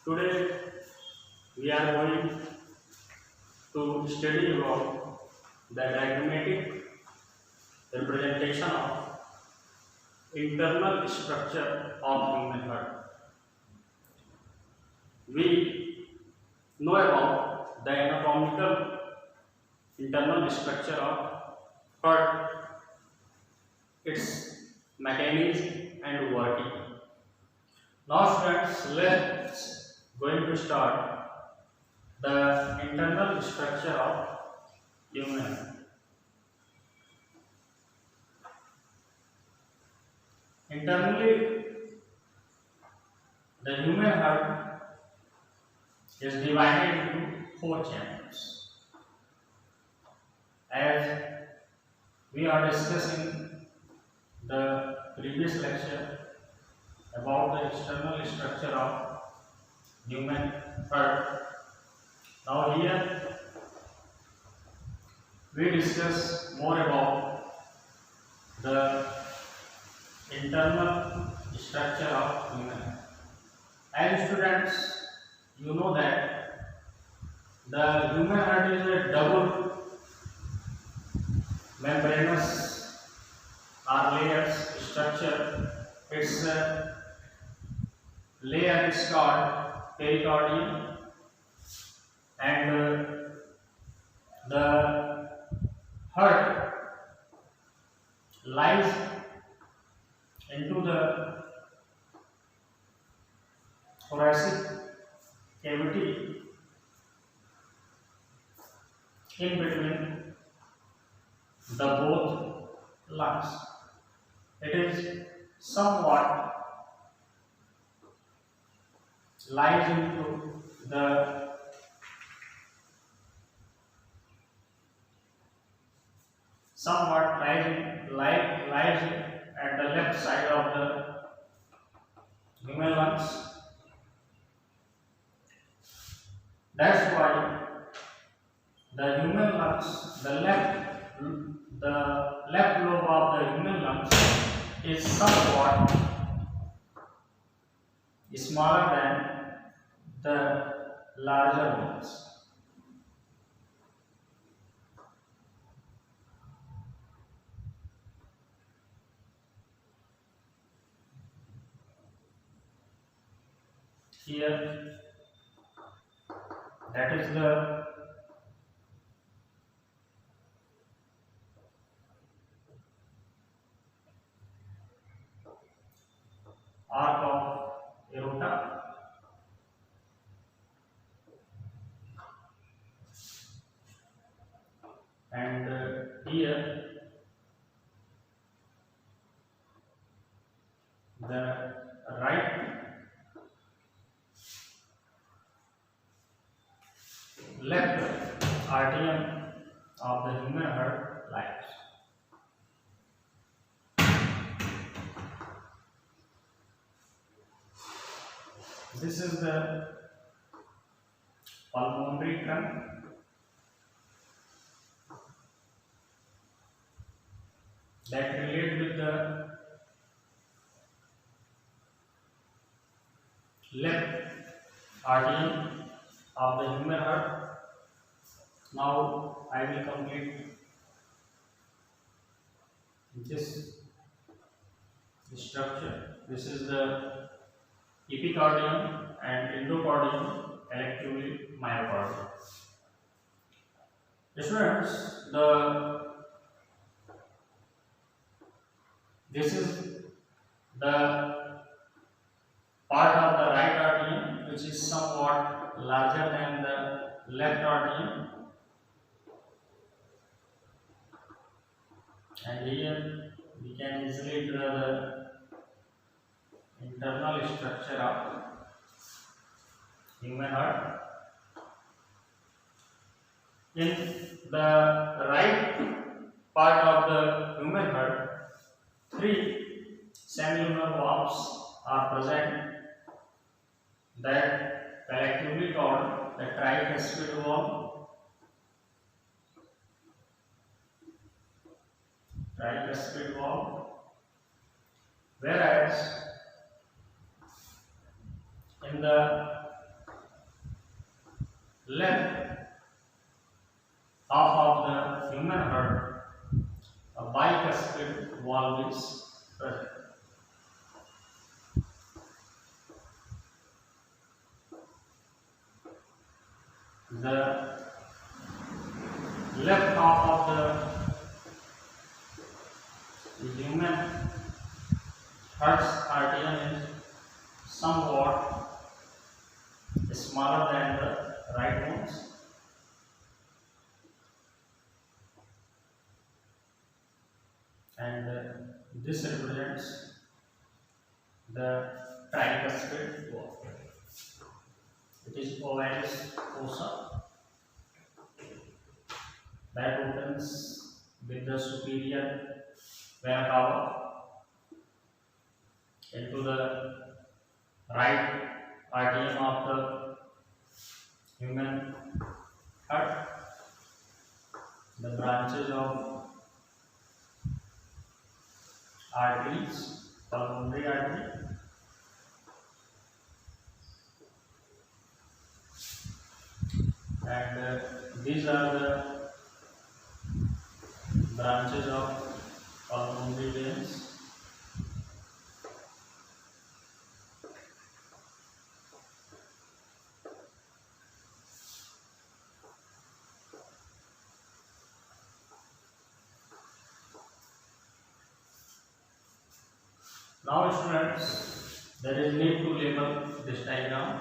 Today we are going to study about the diagrammatic representation of internal structure of human heart. We know about the anatomical internal structure of heart, its mechanism and working. Now students, let's going to start the internal structure of human. Internally, the human heart is divided into four chambers. As we are discussing the previous lecture about the external structure of human heart. Now here we discuss more about the internal structure of human heart. As students, you know that the human heart is a double membranous or layers structure. Its layer is called pericardium, and the heart lies into the thoracic cavity in between the both lungs. It is somewhat lies into the lies at the left side of the human lungs. That's why the human lungs, the left lobe of the human lungs is somewhat smaller than the larger ones. Here, that is the arc of aorta, and here the right left arterium of the human heart lies. This is the pulmonary trunk, that relate with the left arterium of the human heart. Now I will complete this structure. This is the epicardium and endocardium, collectively myocardium. Students, this is the part of the right arterium which is somewhat larger than the left arterium, and here we can easily draw the internal structure of human heart. In the right part of the human heart, three semilunar valves are present that collectively called the tricuspid valve, whereas in the left half of the human heart, a bicuspid valve is present. The left half of the human heart's arterium is somewhat smaller than the right ones, and this represents the tricuspid valve. It is ovalis fossa that opens with the superior vena cava into the right arterium of the human heart. The branches of arteries, pulmonary artery, and these are the branches of pulmonary veins. Now students, there is need to label this diagram.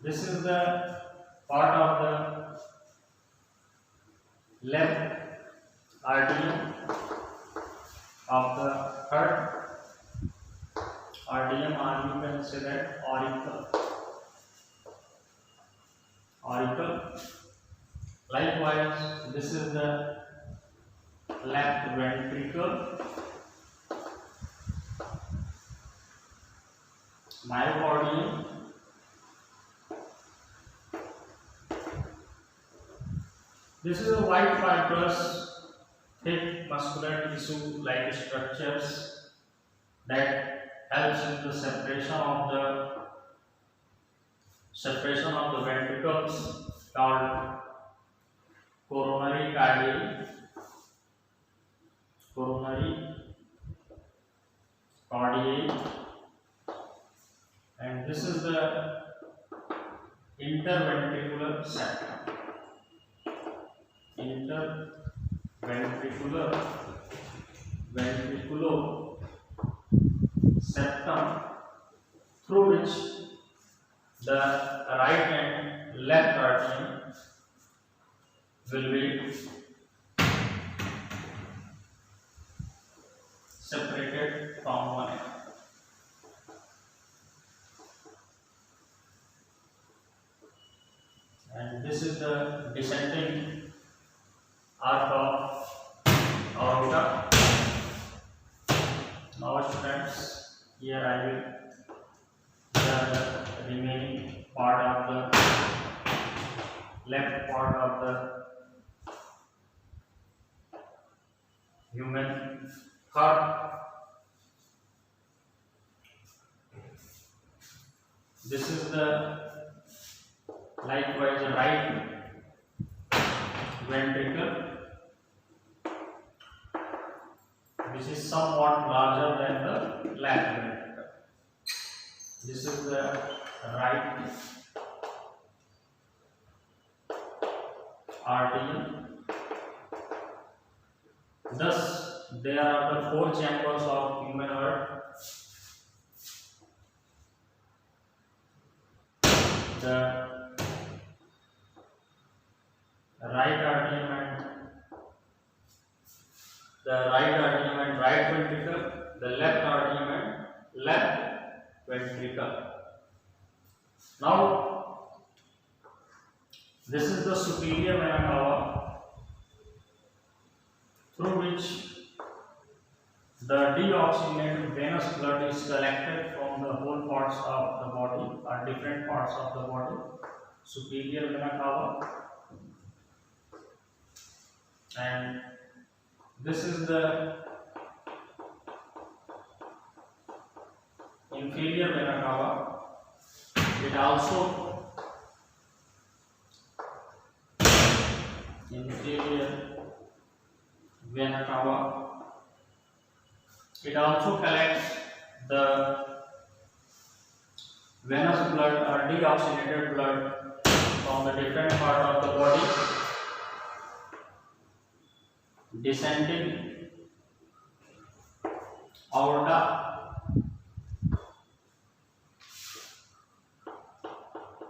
This is the part of the left arterium of the heart. Arterium, or you can say that auricle. Auricle. Likewise, this is the left ventricle. Myocardium. This is a white fibrous, thick muscular tissue-like structures that helps in the separation of the ventricles, called coronary cardiae. And this is the interventricular septum. Ventricular septum, through which the right and left arterium will be separated from one another. And this is the descending arc of aorta. Now students, here I will the remaining part of the left part of the human heart. This is the likewise right ventricle. This is somewhat larger than the left ventricle. This is the right arterium. Thus, there are the four chambers of human heart. The right arterium and right ventricle, the left arterium and left ventricle. Now, this is the superior vena cava, through which the deoxygenated venous blood is collected from the whole parts of the body, or different parts of the body. Superior vena cava, and this is the inferior vena cava. It also inferior vena cava. It also collects the venous blood or deoxygenated blood from the different part of the body, descending aorta.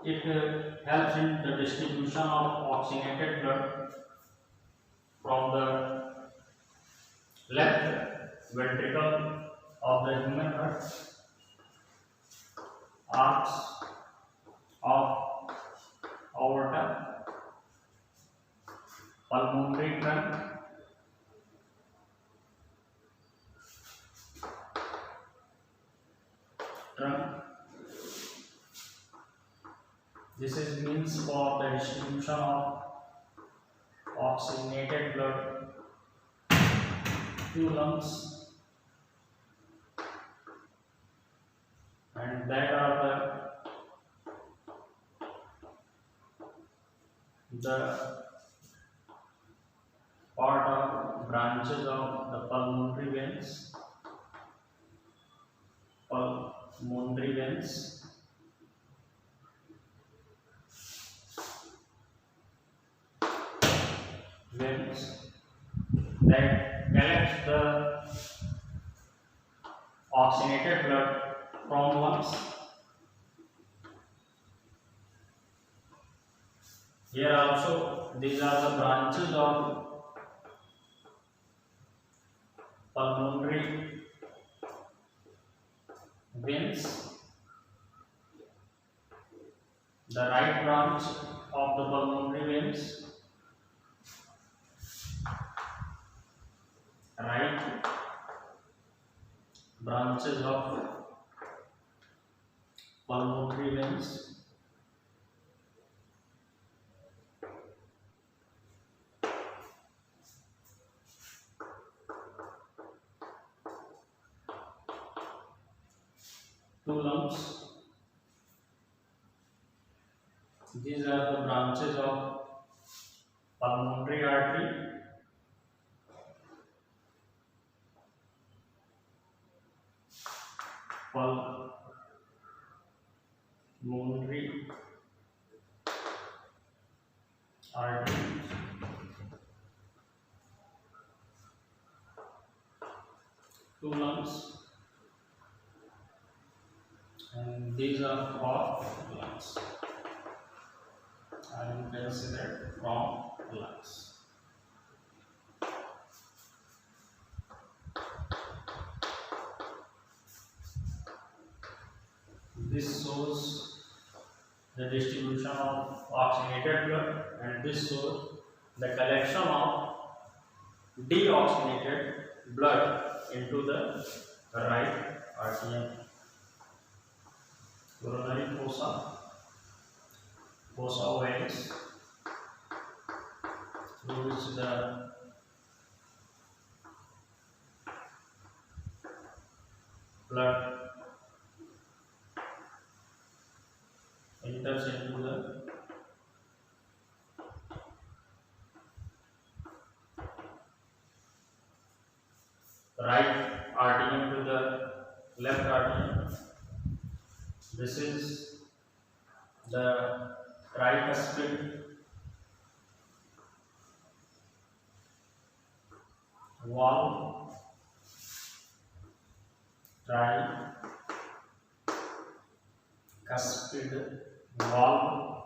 It helps in the distribution of oxygenated blood from the left ventricle of the human heart, arcs of aorta, pulmonary trunk. This is means for the distribution of oxygenated blood to lungs, and that are the part of branches of the pulmonary veins. Pulmonary veins. Veins that collects the oxygenated blood from lungs. Here also, these are the branches of pulmonary veins. The right branch of the pulmonary veins, right branches of pulmonary veins. To lungs. These are the branches of pulmonary artery, pulmonary artery, to lungs, and these are for lungs. I will consider from lungs. This shows the distribution of oxygenated blood, and this shows the collection of deoxygenated blood into the right atrium. Coronary fossa, fossa ovalis, through which the blood enters into the right atrium to the left atrium. This is the tricuspid valve, tricuspid valve,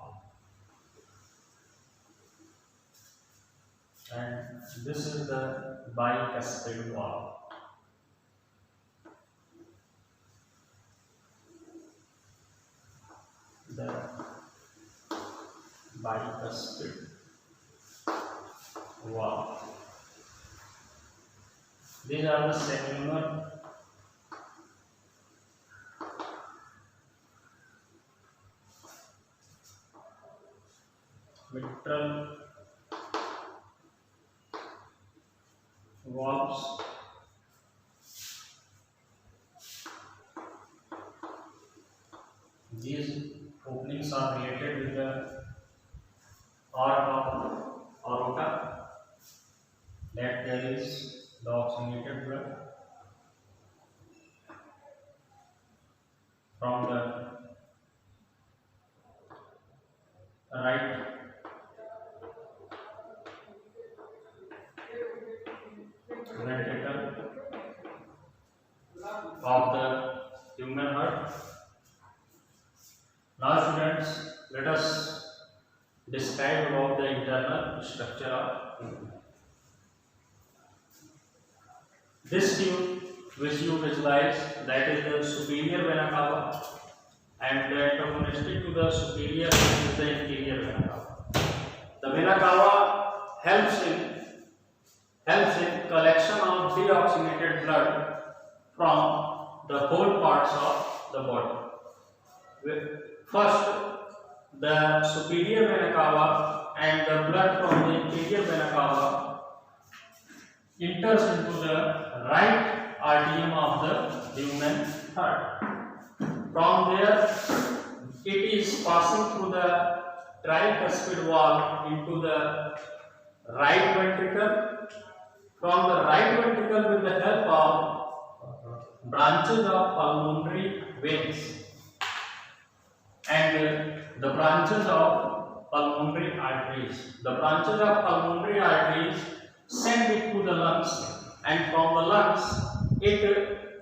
and this is the bicuspid valve. The bicuspid valve. These are the seminal mitral valves. These openings are related with the arc of aorta that carries the oxygenated blood from the right ventricle of the human heart. Now students, let us describe about the internal structure of this tube, which you visualize, that is the superior vena cava, and the antagonistic to the superior is the inferior vena cava. The vena cava helps in collection of deoxygenated blood from the whole parts of the body. First, the superior vena cava and the blood from the inferior vena cava enters into the right atrium of the human heart. From there, it is passing through the tricuspid wall into the right ventricle. From the right ventricle, with the help of branches of pulmonary veins and the branches of pulmonary arteries. The branches of pulmonary arteries send it to the lungs, and from the lungs it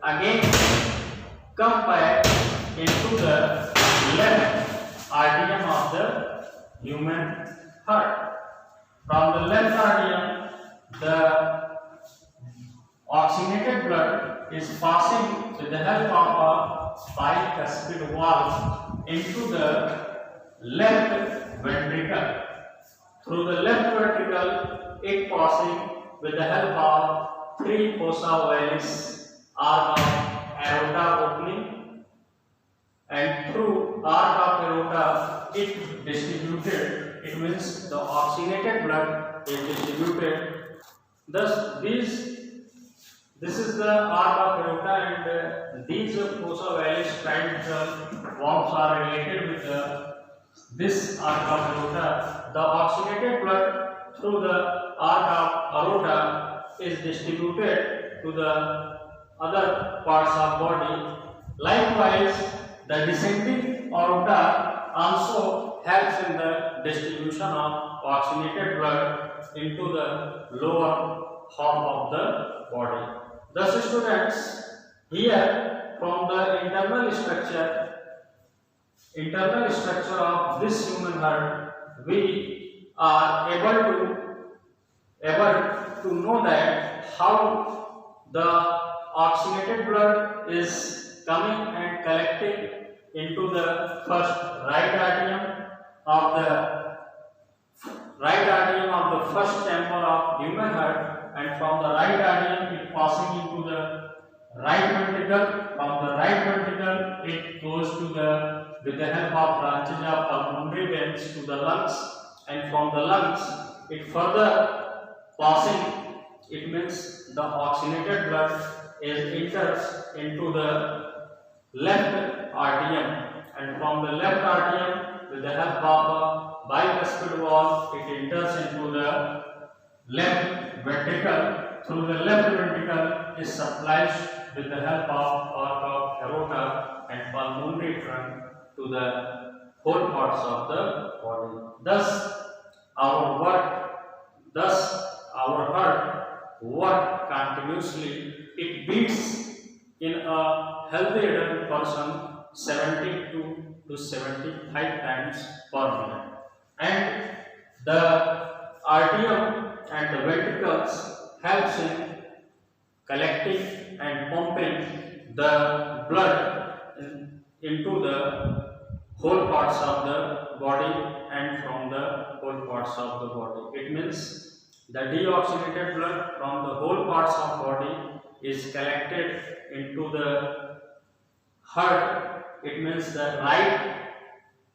again come back into the left atrium of the human heart. From the left atrium, the oxygenated blood is passing with the help of a bicuspid valve into the left ventricle. Through the left ventricle, it passing with the help of three fossa ovalis, arc of aorta opening, and through arc of aorta it distributed. It means the oxygenated blood is distributed. Thus, this is the arc of aorta, and these fossa ovalis trilateral valves are related with this arc of aorta. The oxygenated blood through the arc of aorta is distributed to the other parts of body. Likewise, the descending aorta also helps in the distribution of oxygenated blood into the lower half of the body. Thus, students, here from the internal structure of this human heart, we are able to know that how the oxygenated blood is coming and collecting into the first right atrium of the first chamber of human heart, and from the right atrium it passing into the right ventricle. From the right ventricle it goes to with the help of branches of pulmonary veins to the lungs, and from the lungs it further passing. It means the oxygenated blood enters into the left atrium, and from the left atrium with the help of a bicuspid valve it enters into the left ventricle. Through the left ventricle is supplied with the help of arc of aorta and pulmonary trunk to the whole parts of the body. Thus our heart work continuously. It beats in a healthy adult person 72 to 75 times per minute, and the arterium and the ventricles helps in collecting and pumping the blood into the whole parts of the body and from the whole parts of the body. It means the deoxygenated blood from the whole parts of body is collected into the heart. It means the right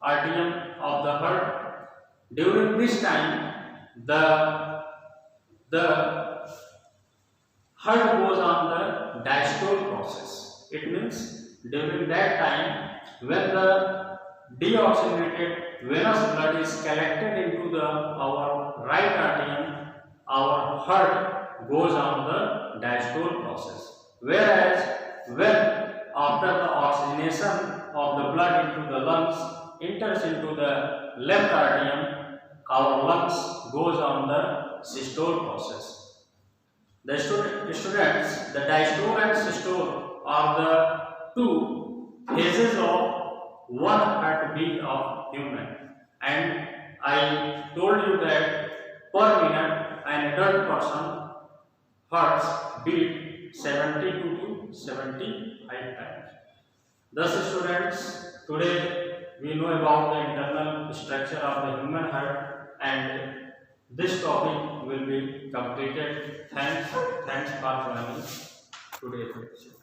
atrium of the heart. During this time, the heart goes on the diastole process. It means during that time, when the deoxygenated venous blood is collected into our right atrium, our heart goes on the diastole process. Whereas when after the oxygenation of the blood into the lungs enters into the left atrium, our lungs goes on the systole process. The students, the diastole and systole are the two phases of one heartbeat of human, and I told you that per minute an adult person hearts beat 72 to 75 times. Thus students, today we know about the internal structure of the human heart, and this topic will be completed. Thanks for joining today's lecture.